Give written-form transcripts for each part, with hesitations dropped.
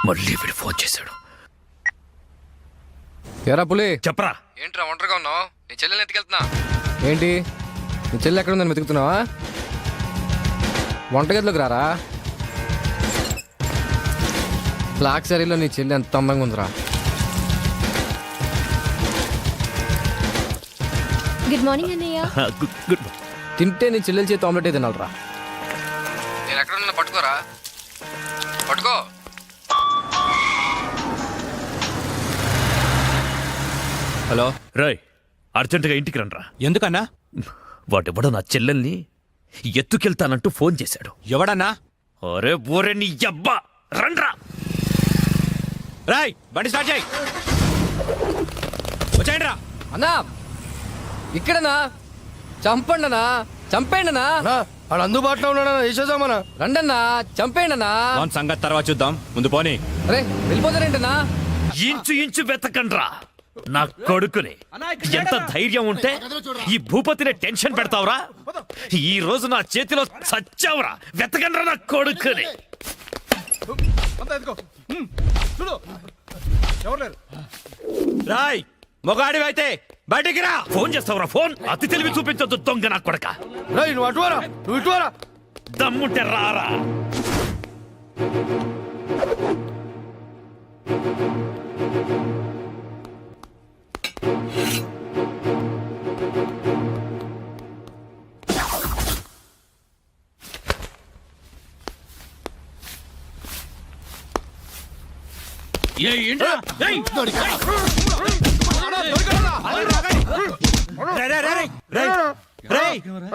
మళ్ళీ వీడు ఫోన్ చేశాడు. ఎరా పులి, చెప్పరా. ఏంట్రా ఒంటరిగా ఉన్నావు? నీ చెల్లెల్ని ఎత్తుకెళ్తున్నా. ఏంటి నీ చెల్లె ఎక్కడ ఉందని వెతుకుతున్నావా? వంటగదిలోకి రారా. బ్లాక్ సారీలో నీ చెల్లి ఎంత అందంగా ఉందిరా. గుడ్ మార్నింగ్ అన్నయ్య. గుడ్. తింటే నీ చెల్లెల చేతి ఆమ్లెట్ తినాలరా. నేను ఎక్కడ ఉన్నా పట్టుకోరా. పట్టుకో. హలో రాయ్, అర్జెంటుగా ఇంటికి రండ్రా. ఎందుకన్నా? వాడెవడో నా చెల్లెల్ని ఎత్తుకెళ్తానంటూ ఫోన్ చేశాడు. ఎవడన్నా? అరే బోరే నీ అబ్బా, రండ్రా. రాయ్ బండి స్టార్ట్ చేయి. వచ్చాయండి రా. అన్నా ఇక్కడనా? చంపండనా, చంపేయండనా. వాడు అందుబాటులో ఉన్నాడన్నా, వేసేద్దామన్నా. రండన్నా, చంపేయండనా. లోన్ సంగతి తర్వాత చూద్దాం, ముందు పోనీ. అరే వెళ్ళిపోతారేంటనా? ఇంచు ఇంచు వెతకండ్రా నా కొడుకుని. ఎంత ధైర్యం ఉంటే ఈ భూపతిని టెన్షన్ పెడతావురా? ఈ రోజు నా చేతిలో చచ్చావురా. వెతకండ్రా నా కొడుకుని. రాయ్ మొగాడివైతే బయటికి రా. ఫోన్ చేస్తావురా ఫోన్? అతి తెలివి చూపించొద్దు దొంగ నా కొడక. రేయ్ నువ్వు అటువారా, నువ్వు ఇటువారా. దమ్ముంటే రారా.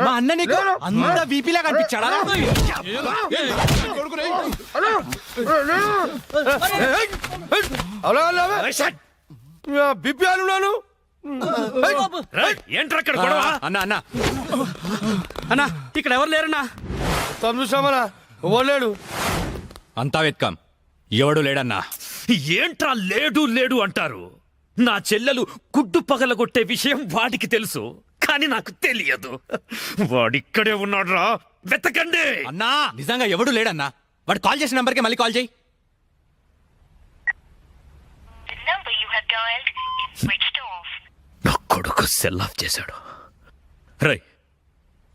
మా అన్న నీకు అంత వీపీలా కనిపించాడా? బిపి అనున్నాను. ఏంట్రా అక్కడ గొడవ? అన్న అన్న అన్న ఇక్కడ ఎవరు లేరన్నా? చూసామరా, ఇవ్వలేడు. అంతా వెత్కాం, ఎవడు లేడన్నా. ఏంట్రా లేడు లేడు అంటారు? నా చెల్లెలు గుడ్డు పగలగొట్టే విషయం వాడికి తెలుసు, కానీ నాకు తెలియదు. వాడిక్కడే ఉన్నాడ్రా, వెతకండి. అన్నా నిజంగా ఎవడు లేడన్నా. వాడు కాల్ చేసిన నంబర్కి మళ్ళీ కాల్ చేయి. నా కొడుకు సెల్ ఆఫ్ చేశాడు. రై,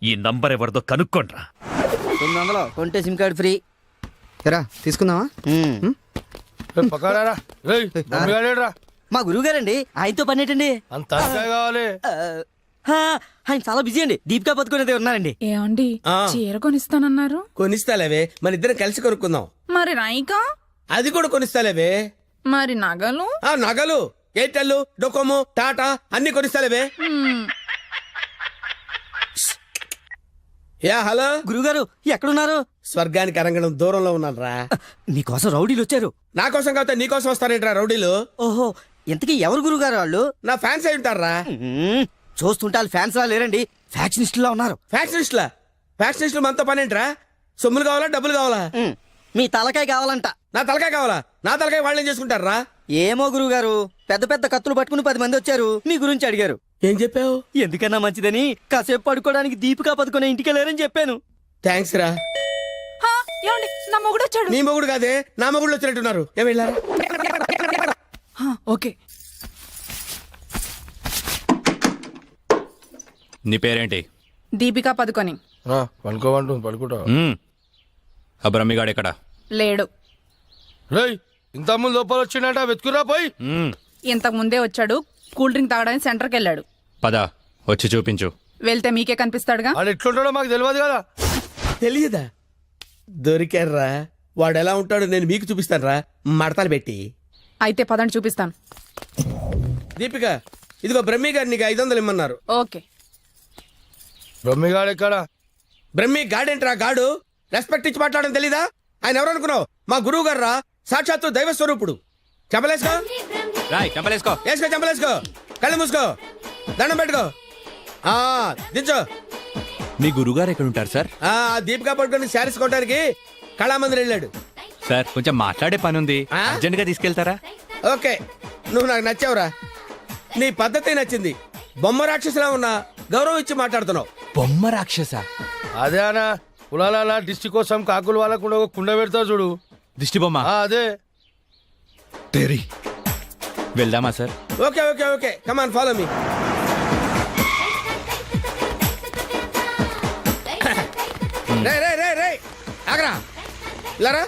ఈ నంబర్ ఎవరిదో కనుక్కోండ్రా. 900 కొంటే సిమ్ కార్డ్ ఫ్రీ. ఎరా తీసుకుందామా? పక్కడారా. రేయ్ మమ్మీగాడేడ్రా. మా గురువు గారండి, ఆయనతో పని ఏంటండి? అంత కావాలి. ఆయన చాలా బిజీ అండి. దీపికా పదుకునేది ఉన్నారండి. ఏమండి చీర కొనిస్తానన్నారు? కొనిస్తాలేవే, మన ఇద్దరం కలిసి కొనుక్కుందాం. మరి రాయికా? అది కూడా కొనిస్తాలేవే. మరి నగలు? నగలు ఎయిర్టెల్, డొకోమో, టాటా అన్ని కొనిస్తాలేవే. యా హలో గురుగారు ఎక్కడున్నారు? స్వర్గానికి అరంగడం దూరంలో ఉన్నాను రా. మీకోసం రౌడీలు వచ్చారు. నా కోసం కాకపోతే నీ కోసం వస్తారేంట్రా రౌడీలు? ఓహో, ఇంతకీ ఎవరు గురుగారు వాళ్ళు? నా ఫ్యాన్స్ అయి ఉంటారా? చూస్తుంటే వాళ్ళు ఫ్యాన్స్ లా లేరండి, ఫ్యాక్షనిస్టులా ఉన్నారు. ఫ్యాక్షనిస్టులా? ఫ్యాక్షనిస్టులు మనతో పని ఏంట్రా? సొమ్ములు కావాలా, డబ్బులు కావాలా? మీ తలకాయ కావాలంట. నా తలకాయ కావాలా? నా తలకాయ వాళ్ళు ఏం చేసుకుంటారా? ఏమో గురుగారు, పెద్ద పెద్ద కత్తులు పట్టుకుని 10 మంది వచ్చారు, మీ గురించి అడిగారు. ఏం చెప్పావు? ఎందుకన్నా మంచిదని కాసేపు పడుకోవడానికి దీపికా పదుకునే ఇంటికి వెళ్ళారని చెప్పాను. థ్యాంక్స్ రా. ఏమండి నా మొగుడు వచ్చాడు. నీ మొగుడు కాదే, నా మొగుడు వచ్చినట్టున్నారు. ఏం వెళ్ళారా? ఓకే. నీ పేరేంటి? దీపికా పదుకొని. పడుకోమంటుంది, పడుకుంటా. ఆ బ్రహ్మిగాడు ఎక్కడ? లేడు. రేయ్ ఇంత ముందు లోపల వచ్చిండట, వెతుకురా పోయి. ఇంతకు ముందే వచ్చాడు, కూల్ డ్రింక్ తాగడానికి సెంటర్కి వెళ్ళాడు. పద వచ్చి చూపించు. వెళ్తే మీకే కనిపిస్తాడుగా. వాడు ఎట్లుంటాడో మాకు తెలియదు కదా. తెలియదా? దొరికారా? వాడు ఎలా ఉంటాడో నేను మీకు చూపిస్తాను రా, మడతలు పెట్టి. అయితే పదండి చూపిస్తాను. దీపిక, ఇదిగో బ్రహ్మి గారు నీకు 500 ఇమ్మన్నారు. ఓకే. బ్రహ్మిగాడు ఎక్కడ? బ్రహ్మి గాడేంట్రా గాడు? రెస్పెక్ట్ ఇచ్చి మాట్లాడడం తెలీదా? ఆయన ఎవరు అనుకున్నావు? మా గురువు గారు రా, సాక్షాత్తు దైవ స్వరూపుడు. చెప్పలేసుకో, రాయ్ చంపలేసుకో. వేసుకో, చంపలేసుకో, కళ్ళు మూసుకో, దండం పెట్టుకో, దించో. మీ గురుగారు ఎక్కడ ఉంటారు సార్? దీపికా పట్టుకొని శారీస్ కొట్టడానికి కళామందిర్ వెళ్ళాడు. సార్ కొంచెం మాట్లాడే పని ఉంది, ఆ? అర్జెంట్ గా తీసుకెళ్తారా? ఓకే, నువ్వు నాకు నచ్చావురా. నీ పద్ధతి నచ్చింది. బొమ్మ రాక్షసులా ఉన్నా గౌరవం ఇచ్చి మాట్లాడుతున్నావు. బొమ్మ రాక్షస? అదే అన్న, కులాల దిష్టి కోసం కాకులు వాళ్ళకుండా ఒక కుండ పెడతావు చూడు. దిష్టి బొమ్మ? అదే తెరి వెళ్దామా sir? Okay okay okay come on follow me. రే రే రే రే ఆగరా ఇలారా.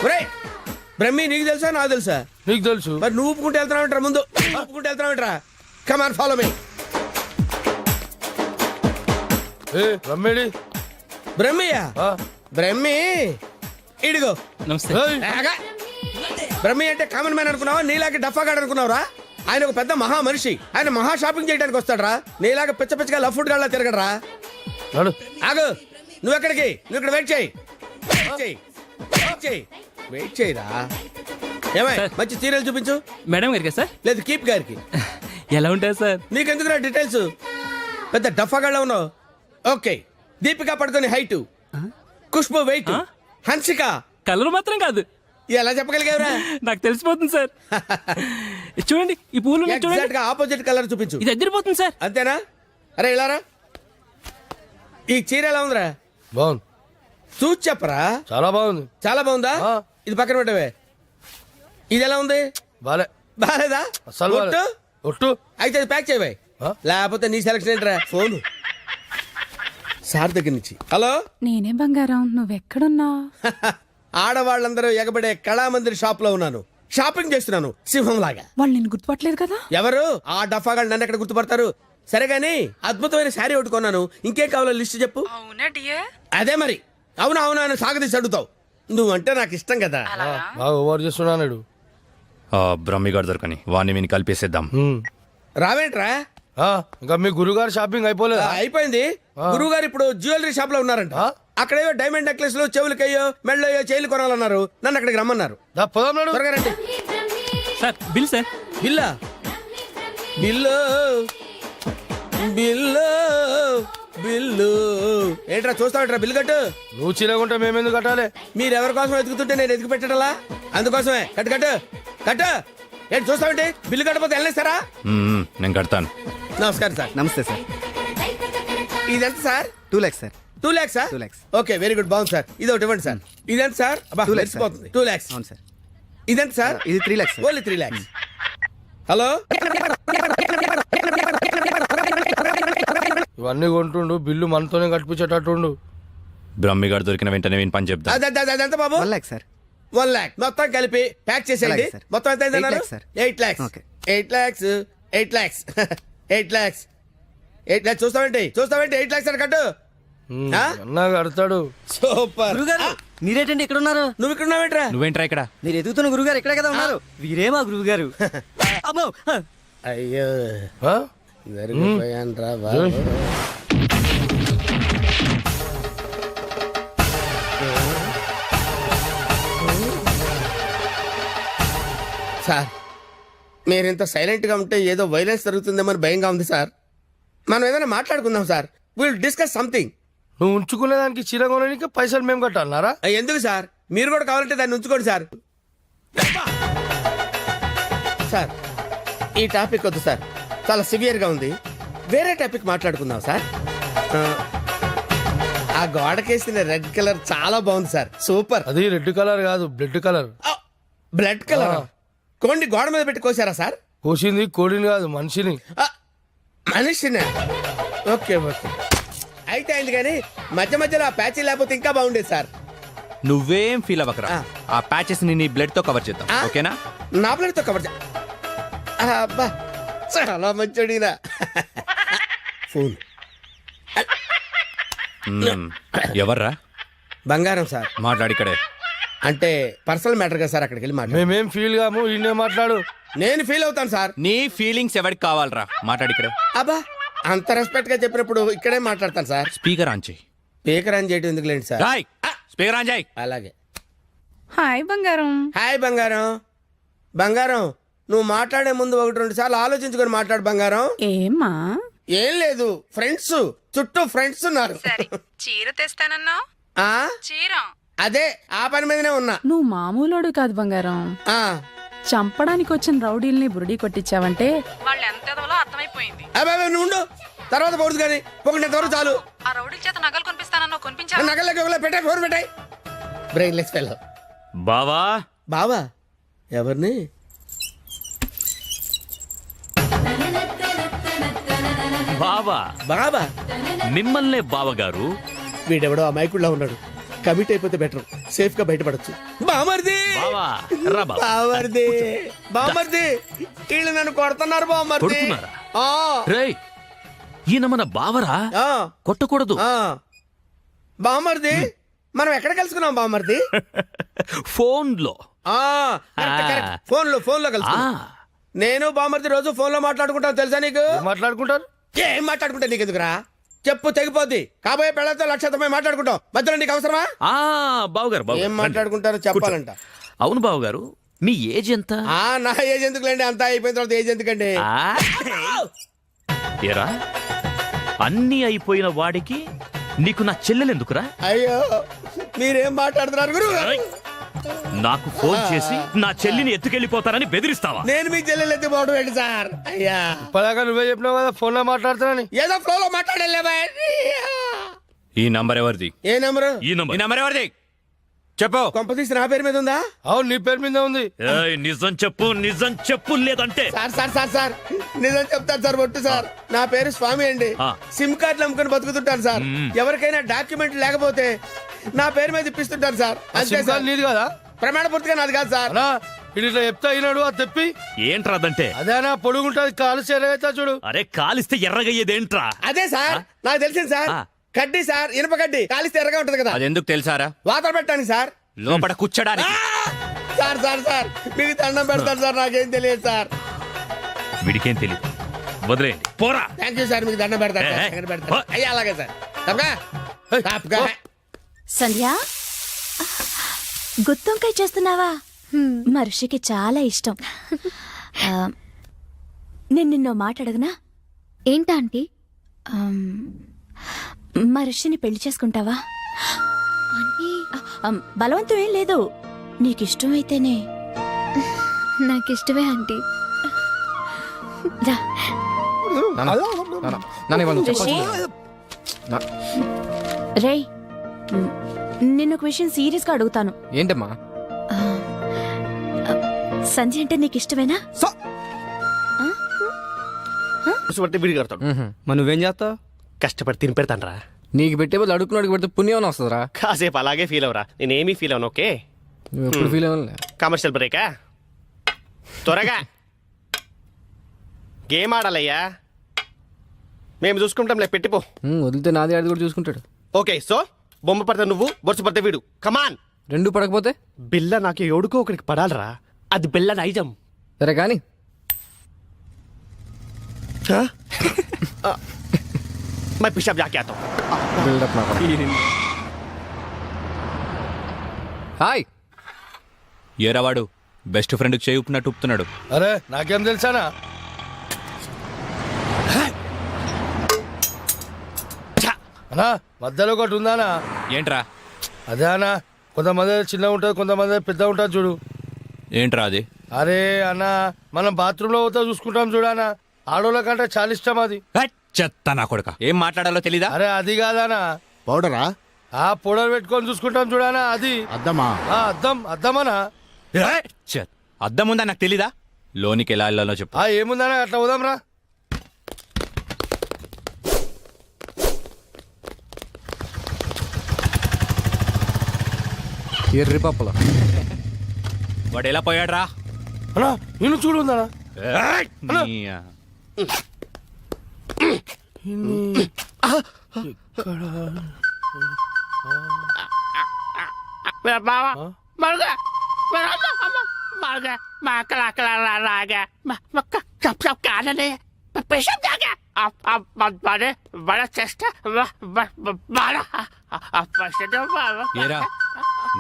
ఒరే బ్రహ్మి నీకు తెలుసా నాకు తెలుసా? నీకు తెలుసు. మరి నువ్వు ఊపుకుంటూ వెళ్తున్నావు ముందు ఊపుకుంటూ వెళ్తున్నావు కమాన్ ఫాలో మీ. ఏ రమ్మేడి. బ్రహ్మియా? బ్రహ్మి ఇడిగో. నమస్తే. ఆగా. బ్రహ్మి అంటే కామన్ మ్యాన్ అనుకున్నావా? నీలాగే డఫాగాడు అనుకున్నావురా? ఆయన ఒక పెద్ద మహా మనిషి. ఆయన మహా షాపింగ్ చేయడానికి వస్తాడరా. నీలాగా పిచ్చ పిచ్చగా లవ్ ఫుడ్ గాళ్ళ తిరగడరా. నడు. ఆగు. నువ్వు ఎక్కడికి? నువ్వు ఇక్కడ వెయిట్ చేయి. వెయిట్ చేయరా. ఏమై మంచి సీరియల్ చూపించు. మేడం గారికి సార్? లేదు కీప్ గారికి. ఎలా ఉంటాయి సార్? నీకెందుకురా డీటెయిల్స్? పెద్ద డఫాగాళ్ళ ఉన్నావు. Okay Deepika Padukone height, Khushbu weight, Hansika colour మాత్రం కాదు. ఎలా చెప్పగలిగావురా? నాకు తెలిసిపోతుంది సార్. చూడండి ఈ పూలు ఉన్నాయి చూడండి. ఎగ్జాక్ట్ గా ఆపోజిట్ కలర్ చూపించు. ఇది ఎదిరిపోతుంది సార్. అంతేనా? అరే ఇలారా. ఈ చీర ఎలా ఉందిరా? బాగుంది. చూసి చెప్పరా. చాలా బాగుంది. చాలా బాగుందా? ఆ. ఇది పక్కన పెట్టవే. ఇది ఎలా ఉంది? బాలే. బాలేదా? అసలు బాలే. ఒట్టు? ఒట్టు. అయితే అది ప్యాక్ చేయవే. ఆ? లేకపోతే నీ సెలక్షన్ ఏంట్రా? ఫోన్ సార్ దగ్గర నుంచి. హలో. నేనే బంగారం నువ్వెక్కడున్నావు? ఆడవాళ్ళందరూ ఎగబడే కళామందిర్ షాప్ లో ఉన్నాను. షాపింగ్ చేస్తున్నాను సింహం లాగా. వాళ్ళు నేను గుర్తుపట్టలేదు కదా. ఎవరు? ఆ డఫాగాళ్ళు నన్ను ఎక్కడ గుర్తుపడతారు? సరే గానీ అద్భుతమైన శారీ ఒకటి కొన్నాను. ఇంకేం కావాలో లిస్ట్ చెప్పు. అదే మరి. అవునా అవునా అని సాగదీసి అడుగుతావు. నువ్వంటే నాకు ఇష్టం కదా. బాగా ఓవర్ చేస్తున్నాడు. బ్రహ్మి గారు దొరకని వాడిని విని కలిపేసేద్దాం. రావేంట్రా? ఇంకా మీ గురుగారు షాపింగ్ అయిపోలేదు? అయిపోయింది. గురువు గారు ఇప్పుడు జ్యువెలరీ షాప్ లో ఉన్నారంట. అక్కడేవో డైమండ్ నెక్లెస్ లు, చెవులకయ్యో, మెళ్ళయ్యో, చైలు కొనాలన్నారు. నన్ను అక్కడికి రమ్మన్నారు. త్వరగా రండి. Sir bill sir. బిల్లా? బిల్లు బిల్లు బిల్లు ఏంట్రా చూస్తావుట్రా? బిల్లు కట్టు. నువ్వు చీలకుంటే మేమెందుకు కట్టాలి? మీరు ఎవరి కోసం వెతుకుతుంటే నేను ఎతికి పెట్టడలా? అందుకోసమే. కట్టు కట్టు కట్టు. ఏంటి చూస్తావంటే? బిల్లు కట్టకపోతే వెళ్ళేస్తారా? నేను కడతాను. నమస్కారం సార్. నమస్తే సార్. ఇదెంత sir? 2 lakhs sir. 2 lakhs. 2 lakhs. Okay very good బాగుంది సార్. ఇది ఒకటి ఇవ్వండి సార్. ఇదెంత సార్? 2 lakhs sir. 2 lakhs. అవును సార్. ఇదెంత సార్? ఇది 3 lakhs sir. Only 3 lakhs. Hello. ఇవన్నీ కొంటుండు, బిల్లు మనతోనే కట్టించేటట్టుండు. బ్రహ్మి గారు దొరికిన వెంటనే విని పని చెప్తా. అదెంత బాబు? 1 lakh సార్. 1 lakh మొత్తం కలిపి ప్యాక్ చేసేయండి. అలాగే సార్. మొత్తం ఎంత అయింది 8 అన్నారు? lakhs sir. 8 lakhs. Okay. 8 lakhs. 8 lakhs. 8 lakhs. 8 lakhs. చూస్తావేంటి 8 lakhs అని కట్టు. ఆ? అన్నా కడతాడు. సూపర్. గురుగారు మీరేటండి ఇక్కడ ఉన్నారు? నువ్వు ఇక్కడ ఉన్నావేంట్రా? నువ్వేంట్రా ఇక్కడ? మీరు ఎదుగుతున్న గురుగారు ఇక్కడే కదా ఉన్నారు. వీరే మా గురువు గారు. అమ్మో. అయ్యో ఆ? జరిగిపోయాన్రా బాబు. సార్ మీరు ఇంత సైలెంట్ గా ఉంటే ఏదో వైలెన్స్ జరుగుతుందేమని భయంగా ఉంది సార్. మనం ఏదైనా మాట్లాడుకుందాం సార్. Will discuss something. నువ్వు ఉంచుకునే దానికి చీర కొనడానికి పైసలు మేము కట్టాలన్నారా? ఎందుకు సార్? మీరు కూడా కావాలంటే దాన్ని ఉంచుకోండి సార్. సార్ ఈ టాపిక్ వద్దు సార్, చాలా సివియర్ గా ఉంది. వేరే టాపిక్ మాట్లాడుకుందాం సార్. ఆ గోడకేసిన రెడ్ కలర్ చాలా బాగుంది సార్. సూపర్. అది రెడ్ కలర్ కాదు, బ్లడ్ కలర్. Blood colour. కోండి గోడ మీద పెట్టి కోసారా సార్? కోసింది కోడిని కాదు, మనిషిని. మనిషినా? ఓకే ఓకే అయితే అయింది. కానీ మధ్య మధ్యలో ఆ ప్యాచీ లేకపోతే ఇంకా బాగుండేది సార్. నువ్వేం ఫీల్ అవ్వకరా. ఆ ప్యాచెస్ ని నీ బ్లడ్ తో కవర్ చేద్దాం. ఆ? ఓకేనా? నా ప్లేట్తో కవర్ అబ్బా చాలా మంచోడినా. ఫోన్ ఎవర్రా? బంగారం సార్. మాట్లాడిక్కడే. అంటే పర్సనల్ మ్యాటర్ కదా సార్. అక్కడికి వెళ్ళి మాట్లాడు. మేమేం ఫీల్ కాము, ఈయనే మాట్లాడు. నేను ఫీల్ అవుతాను సార్. నీ ఫీలింగ్స్ ఎవరికి కావాలరా? మాట్లాడిక్కడే. అబ్బా అంత రెస్పెక్ట్ గా చెప్పినప్పుడు ఇక్కడే మాట్లాడతాను సార్. స్పీకర్ ఆన్ చేయి. స్పీకర్ అని చేయటం ఎందుకులేండి సార్. రాయ్ స్పీకర్ ఆన్ చేయి. అలాగే. హాయ్ బంగారం. హాయ్ బంగారం. బంగారం నువ్వు మాట్లాడే ముందు 1-2 సార్లు ఆలోచించుకొని మాట్లాడు బంగారం. ఏమ్మా? ఏం లేదు, ఫ్రెండ్స్ చుట్టూ ఫ్రెండ్స్ ఉన్నారు. చీర తెస్తానన్నా? ఆ చీర అదే ఆ పని మీదనే ఉన్నా. నువ్వు మామూలోడు కాదు బంగారం. ఆ చంపడానికి వచ్చిన రౌడీల్ని బురుడి కొట్టించావంటే వాళ్ళు ఎంత ఎదవలో అర్థమైపోయింది. అబ్బాయి నువ్వు ఉండు, తర్వాత పోదు కానీ పొగినంతవరకు చాలు. ఆ రౌడీల చేత నగలు కొనిపిస్తానన్నా కొనిపించాను. నగలకి పెట్టాయి ఫోన్ పెట్టాయి. Brain less fellow. బావా బావా ఎవరిని? బావా బాబా. మిమ్మల్నే బావగారు. వీడెవడో అమాయకుడిలా ఉన్నాడు. కమిట్ అయిపోతే బెటర్, సేఫ్ గా బయటపడచ్చు. బామర్ది బావా రా బావా. బామర్ది బామర్ది వీళ్ళు నన్ను కొడుతున్నారు బామర్ది. కొడుతున్నారా? ఆ, రేయ్ ఈయన మన బావరా, ఆ, కొట్టకూడదు. ఆ. బామర్ది మనం ఎక్కడ కలుసుకున్నాం బామర్ది? ఫోన్ లో. ఆ, కరెక్ట్, కరెక్ట్. ఫోన్ లో కలుసుకున్నాం. నేను బామర్ది రోజు ఫోన్ లో మాట్లాడుకుంటాను తెలుసా నీకు? మాట్లాడుకుంటారు. ఏం మాట్లాడుకుంటా నీకు ఎందుకురా? చెప్పు తెగిపోద్ది. కాబోయే పెళ్ళతో లక్షతమై మాట్లాడుకుంటాం. మధ్యలో నీకు అవసరమా? బావగారు ఏం మాట్లాడుకుంటారో చెప్పాలంట. అవును బావగారు, మీ ఏజ్ ఎంత? నా ఏజ్ ఎందుకులేండి, అంతా అయిపోయిన తర్వాత ఏజ్ ఎందుకండి? ఏరా అన్నీ అయిపోయిన వాడికి నీకు నా చెల్లెలెందుకురా? అయ్యో మీరేం మాట్లాడుతున్నారు గురు? నాకు ఫోన్ చేసి నా చెల్లిని ఎత్తుకెళ్ళిపోతారని బెదిరిస్తావా? నేను మీకు చెల్లెలు ఎత్తిపోవడం ఏంటి సార్? అయ్యా ఇప్పటిదాకా నువ్వే చెప్పినావు కదా ఫోన్ లో మాట్లాడుతానని. ఏదో ఫ్లో లో మాట్లాడలే. ఈ నంబర్ ఎవరిది? ఏ నెంబరు? ఈ నంబర్. ఈ నంబర్ ఎవరిది చెప్పు. కొంపతీసి నా పేరు మీద ఉందా? అవును నీ పేరు మీద ఉంది. ఏయ్, నిజం చెప్పు లేదంటే. సార్ నిజం చెప్తాను సార్. ఒట్టు సార్, నా పేరు స్వామి అండి. ఆ. సిమ్ కార్డులు అమ్ముకుని బతుకుతుంటాను సార్. ఎవరికైనా డాక్యుమెంట్ లేకపోతే నా పేరు మీద ఇప్పిస్తుంటాను సార్. అంతే సిమ్ సార్. కార్డు నీది కదా? ప్రమాణ పూర్తిగా నాది కాదు సార్. అన్నా ఇది ఇట్లా చెప్తా అయినాడు అది తెప్పి. ఏంట్రా అదంటే? అదేనా పొడుగుంటది కాలు చేరగైతా చూడు. అరే కాలిస్తే ఎర్రగయ్యేదేంట్రా? అదే సార్ నాకు తెలిసింది సార్. ఆ. కడ్డీ సార్, ఇనుప కడ్డీ కాలిస్తే ఎర్రగా ఉంటది కదా, అది ఎందుకు తెలుసారా? వాతలు పెట్టడానికి సార్. లోపల కూర్చోడానికి. సార్ మీకు దండం పెడతాను సార్, నాకేం తెలియదు సార్. వీడికేం తెలియదు, వదిలేయండి. పోరా. థ్యాంక్ యూ సార్, మీకు దండం పెడతాను సార్. ఏ, ఏ. దండం పెడతాను. అయ్యా అలాగే సార్. తప్పగా తప్పగా. సంధ్య గుత్తొంకాయ చేస్తున్నావా? మనిషికి చాలా ఇష్టం. నేను నిన్నో మాట అడగనా? ఏంటా ఆంటీ? మనిషిని పెళ్లి చేసుకుంటావా? బలవంతం ఏం లేదు, నీకిష్టమైతేనే. నాకిష్టమే ఆంటీ. రా. రేయ్ నిన్నొక విషయం సీరియస్ గా అడుగుతాను. ఏంటమ్మా? సంధ్య అంటే నీకు ఇష్టమేనా? మరి నువ్వేం చేస్తావు? కష్టపడి తిని పెడతాను రా. నీకు పెట్టే బదులు అడుక్కున్నాడికి పెడితే పుణ్యం వస్తుందిరా. కాసేపు అలాగే ఫీల్ అవరా, నేనేమీ ఫీల్ అవను. ఓకే నువ్వు ఎప్పుడు ఫీల్ అవ్వలే. కమర్షియల్ బ్రేకా? త్వరగా గేమ్ ఆడాలయ్యా, మేము చూసుకుంటాంలే. పెట్టిపో. వదిలితే నాది ఆడి కూడా చూసుకుంటాడు. ఓకే సో బొమ్మ పడితే నువ్వు, బొరుసు పడితే వీడు. కమాన్. రెండు పడకపోతే బిల్ల నాకు ఎవడుకో ఒకడికి పడాలరా, అది బిల్ల నైజం. సరే కానీ మై పిషాబ్ జాకే ఆతా హూం. బిల్డప్ నాకు. హాయ్. ఏరావాడు బెస్ట్ ఫ్రెండ్కి చేయి ఉప్పినట్టు ఉప్పుతున్నాడు. అరే నాకేం తెలుసానా? అన్నా మధ్యలో ఒకటి ఉందానా? ఏంట్రా? అదే అన్నా, కొంతమంది చిన్న ఉంటుంది, కొంతమంది పెద్ద ఉంటుంది చూడు. ఏంట్రా అది? అరే అన్న, మనం బాత్రూమ్ లో పోతా చూసుకుంటాం చూడనా, ఆడోళ్ళ కంటే చాలా ఇష్టం అది. చెత్త నా కొడుక, ఏం మాట్లాడాలో తెలీదా? అరే అది కాదానా, పౌడరా? ఆ పౌడర్ పెట్టుకొని చూసుకుంటాం చూడనా, అది అద్దమా? అద్దమనా? అద్దం ఉందా నాకు తెలీదా? లోనికి ఎలా వెళ్ళాలో చెప్పు. ఏముందనా, అట్లా పోదాం రా. ఎర్రి పప్పుల వాడు ఎలా పోయాడు రా? అన్నా నేను చూడు ఉందనా. ఏరా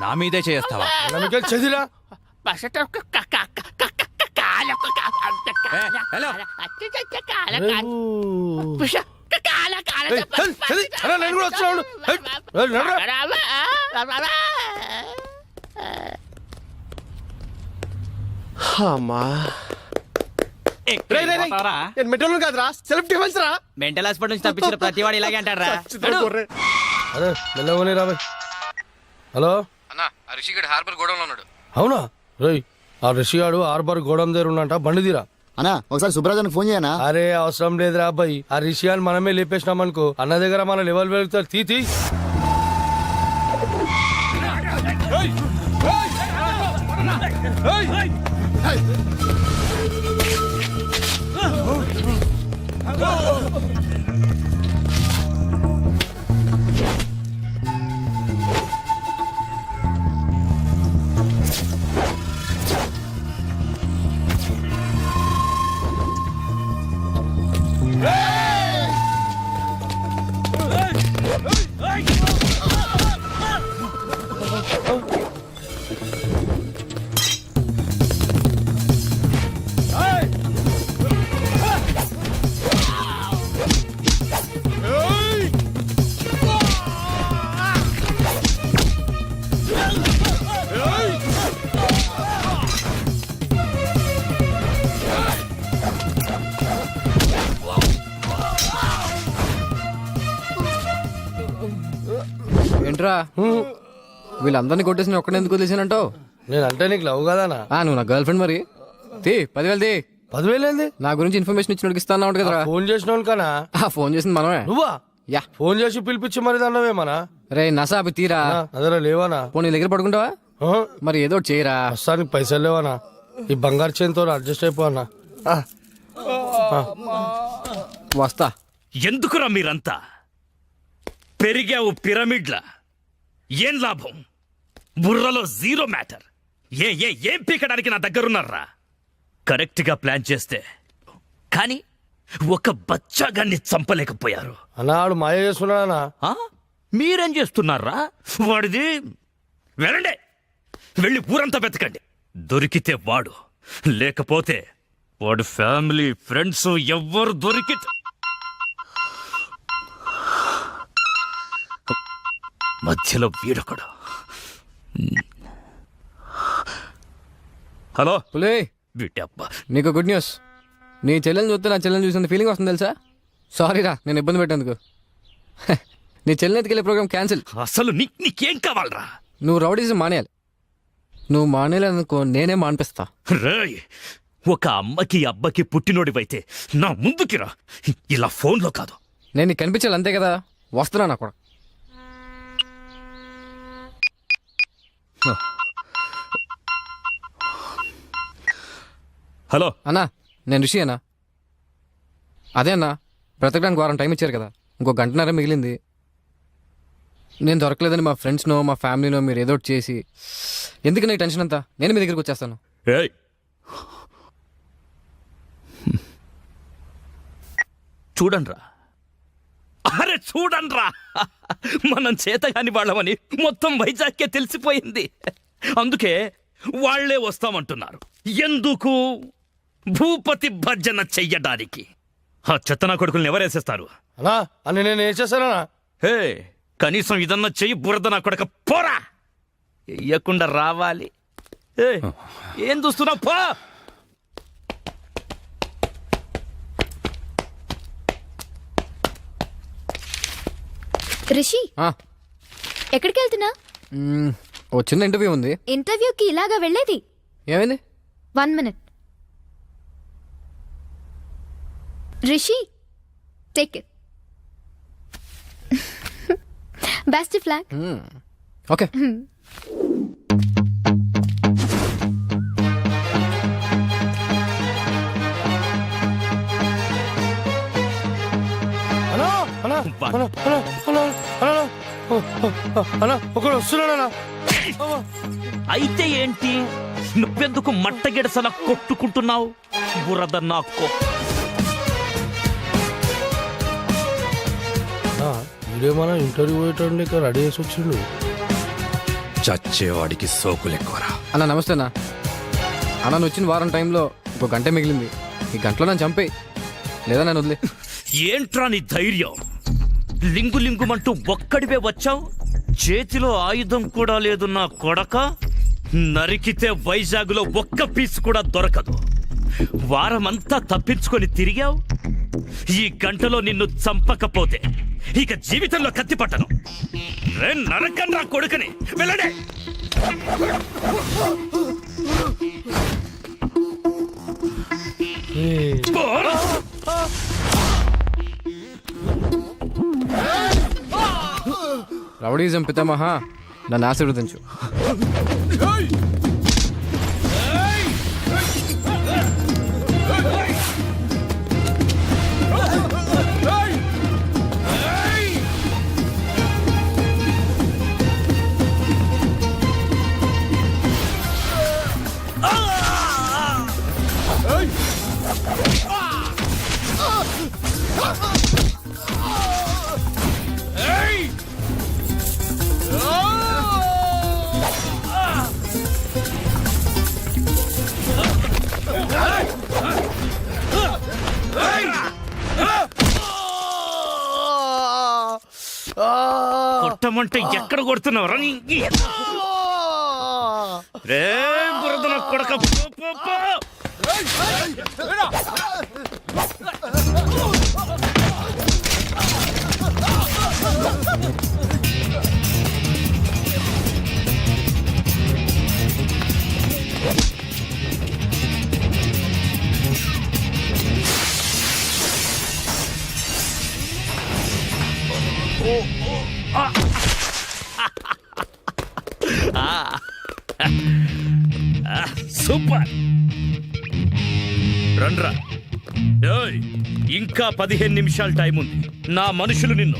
నా మీదే చేస్తావా? చదిరా నేను కూడా వచ్చాను. అమ్మా నేను మెట్రోలు కాదురా, సెల్ఫ్ డిఫెన్స్ రా. మెంటల్ హాస్పిటల్ నుంచి తప్పించిన ప్రతి వాడు ఇలాగే అంటారా? అరే మెల్లగోని రాబోయ్. హలో అన్నా, రిషిగడ్ హార్బర్ గోడంలో ఉన్నాడు. అవునా? రేయ్ ఆ రిషిగాడు హార్బర్ గోడం దగ్గర ఉన్నంట బండి తీరా. అన్నా ఒకసారి సుబ్రాజానికి ఫోన్ చేయనా? అరే అవసరం లేదురా అబ్బాయి, ఆ రిషియాని మనమే లేపేసినాం అనుకో అన్న దగ్గర మన లెవెల్ వెళ్తారు. తీ ఏంట్రా వీళ్ళందరినీ కొట్టేసి ఒక్కడే ఎందుకు వదిలేసానంటావు? నేనంటే నీకు లవ్ కదానా? నువ్వు నా గర్ల్ ఫ్రెండ్ మరి. 10,000 తీ. 10,000 ఏంది? నా గురించి ఇన్ఫర్మేషన్ ఇచ్చినోడికి ఇస్తాను కదరా. ఫోన్ చేసినావు కనా? ఫోన్ చేసింది మనమే. నువ్వా? యా. ఫోన్ చేసి పిలిపించి మరి అన్నవేమనా? రే నసా అవి తీరా. అదరా లేవానా? పోనీ దగ్గర పడుకుంటావా? మరి ఏదో ఒకటి చేయరా. ప్రస్తుతానికి పైసలు లేవనా? ఈ బంగారు చేతితో అడ్జస్ట్ అయిపోనా? వస్తా. ఎందుకురా మీరంతా పెరిగావు పిరమిడ్ల? ఏం లాభం? బుర్రలో జీరో మ్యాటర్. ఏం పీకడానికి నా దగ్గరున్నారా? కరెక్ట్ గా ప్లాన్ చేస్తే కానీ ఒక బచ్చాగాన్ని చంపలేకపోయారు. అన్నాడు మాయ చేస్తున్నాడా? మీరేం చేస్తున్నారా? వాడిది వెళ్ళండి, వెళ్ళి ఊరంతా వెతకండి. దొరికితే వాడు, లేకపోతే వాడు ఫ్యామిలీ ఫ్రెండ్స్ ఎవ్వరు దొరికితే మధ్యలో వీడొకడు. హలో పులే, వీటబ్బా. నీకు గుడ్ న్యూస్. నీ చెల్లెని చూస్తే నా చెల్లెని చూసిన ఫీలింగ్ వస్తుంది తెలుసా? సారీరా నేను ఇబ్బంది పెట్టేందుకు. నీ చెల్లెని ఎత్తుకెళ్ళే ప్రోగ్రామ్ క్యాన్సిల్. అసలు నీకేం కావాలరా? నువ్వు రౌడీజం మానేయాలి. నువ్వు మానేయాలనుకో నేనే మానిపిస్తా. రేయ్, ఒక అమ్మకి అబ్బకి పుట్టినోడివైతే నా ముందుకి రా, ఇలా ఫోన్లో కాదు. నేను నీకు కనిపించాలి అంతే కదా. వస్తున్నా నా కూడా. హలో అన్నా, నేను రిషి అన్నా. అదే అన్నా, బ్రతకడానికి వారం టైం ఇచ్చారు కదా, ఇంకో గంటన్నర మిగిలింది. నేను దొరకలేదని మా ఫ్రెండ్స్నో మా ఫ్యామిలీనో మీరు ఏదో ఒకటి చేసి, ఎందుకు నాకు టెన్షన్ అంతా? నేను మీ దగ్గరికి వచ్చేస్తాను. ఏయ్, చూడండ్రా, అరే చూడండ్రా, మనం చేతగాని వాళ్ళమని మొత్తం వైజాగ్కే తెలిసిపోయింది. అందుకే వాళ్లే వస్తామంటున్నారు. ఎందుకు? భూపతి భర్జన చెయ్యడానికి. ఆ చెత్తనా కొడుకుల్ని ఎవరేసేస్తారు? అన్నా అని నేను ఏం చేశానా? హే, కనీసం ఇదన్నా చెయ్యి. బురద నా కొడక పోరా, ఎయ్యకుండా రావాలి. ఏం చూస్తున్నావు? పో. రిషి, ఎక్కడికి వెళ్తున్నా? ఓ చిన్న ఇంటర్వ్యూ ఉంది. ఇంటర్వ్యూకి ఇలాగా వెళ్ళేది? ఏమైంది? 1 minute. Rishi, take it. Best flag. Okay. అన్నా అన్నా అన్నా అన్నా అన్నా అన్నా అన్నా ఒకడు వస్తున్నాడా? అయితే ఏంటి? నువ్వెందుకు మట్టగిడసలా కొట్టుకుంటున్నావు? బురద నాకు. వీడేమన్నా ఇంటర్వ్యూ పోయేటండి ఇక్కడ రెడీ చేసి వచ్చిండు. చచ్చేవాడికి సోకులెక్కువరా. అన్న నమస్తే అన్న. అన్న నువ్వు వచ్చిన వారం టైంలో ఇంకో గంట మిగిలింది. ఈ గంటలో నన్ను చంపేయి, లేదా నన్ను వదిలే. ఏంట్రా నీ ధైర్యం? లింగు లింగుమంటూ ఒక్కడివే వచ్చావు. చేతిలో ఆయుధం కూడా లేదు నా కొడక. నరికితే వైజాగ్లో ఒక్క పీస్ కూడా దొరకదు. వారమంతా తప్పించుకొని తిరిగావు. ఈ గంటలో నిన్ను చంపకపోతే ఇక జీవితంలో కత్తి పట్టను. నరకన్ రా కొడుకుని. వెళ్ళండి. పోరా. రౌడీజం పితామహ నన్ను ఆశీర్వదించు. కొట్టమంటే ఎక్కడ కొడుతున్నావురా రే బురద నా కొడక. పో, పో, పో. సూపర్ రండ్రా. ఏయ్, ఇంకా 15 నిమిషాలు టైం ఉంది. నా మనుషులు నిన్ను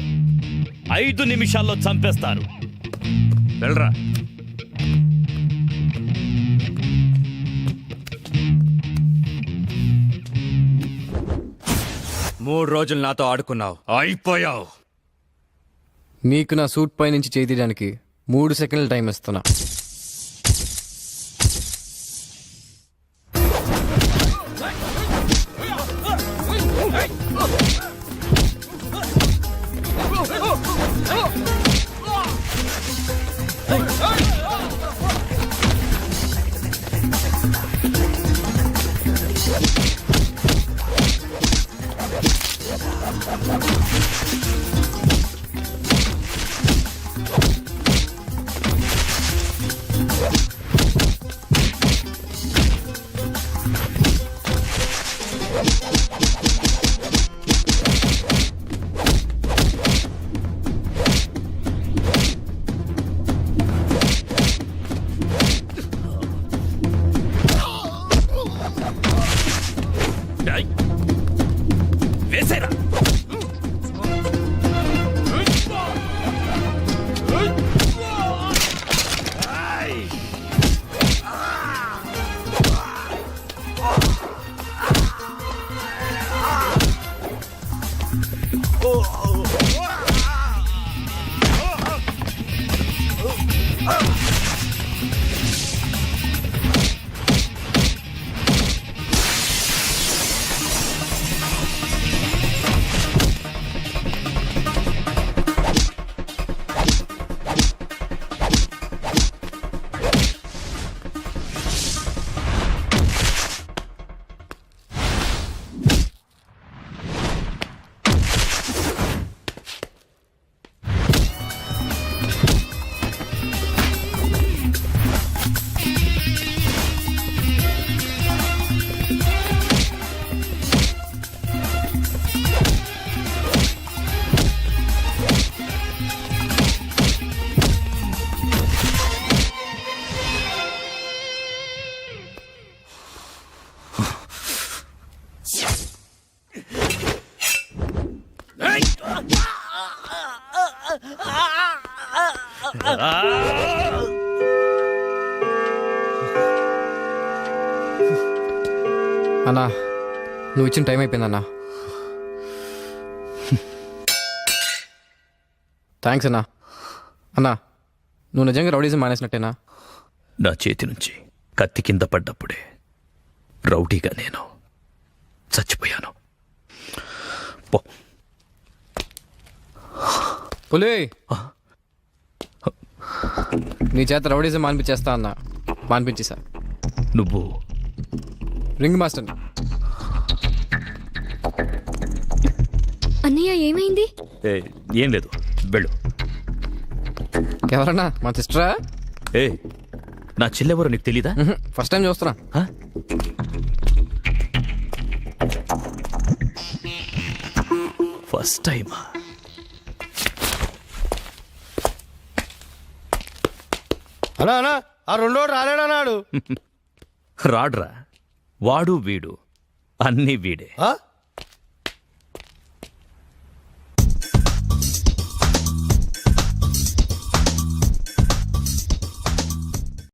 5 నిమిషాల్లో చంపేస్తారు. వెళ్ళరా. మూడు రోజులు నాతో ఆడుకున్నావు, అయిపోయావు. నీకు నా సూట్ పై నుంచి చేయి తీయడానికి 3 సెకండ్ల టైం ఇస్తున్నా. ఏయ్, వేసేరా. అన్నా, నువ్వు ఇచ్చిన టైం అయిపోయిందన్నా. థ్యాంక్స్ అన్నా. అన్నా, నువ్వు నిజంగా రౌడీజం మానేసినట్టేనా? నా చేతి నుంచి కత్తి కింద పడ్డప్పుడే రౌడీగా నేను చచ్చిపోయాను. పో. పులి, నీ చేత రౌడీజం మానిపించేస్తా అన్నా. మానిపించేసా. నువ్వు రింగ్ మాస్టర్. అన్నయ్య ఏమైంది? ఏం లేదు, వెళ్ళు. ఎవరన్నా? మా సిస్టరా? నా చెల్లెవరో నీకు తెలీదా? ఫస్ట్ టైం చూస్తున్నా. First time. అన్నా అన్నా ఆ రెండోడు రాలేడన్నాడు. రాడ్రా, వాడు వీడు అన్నీ వీడే. ఆ?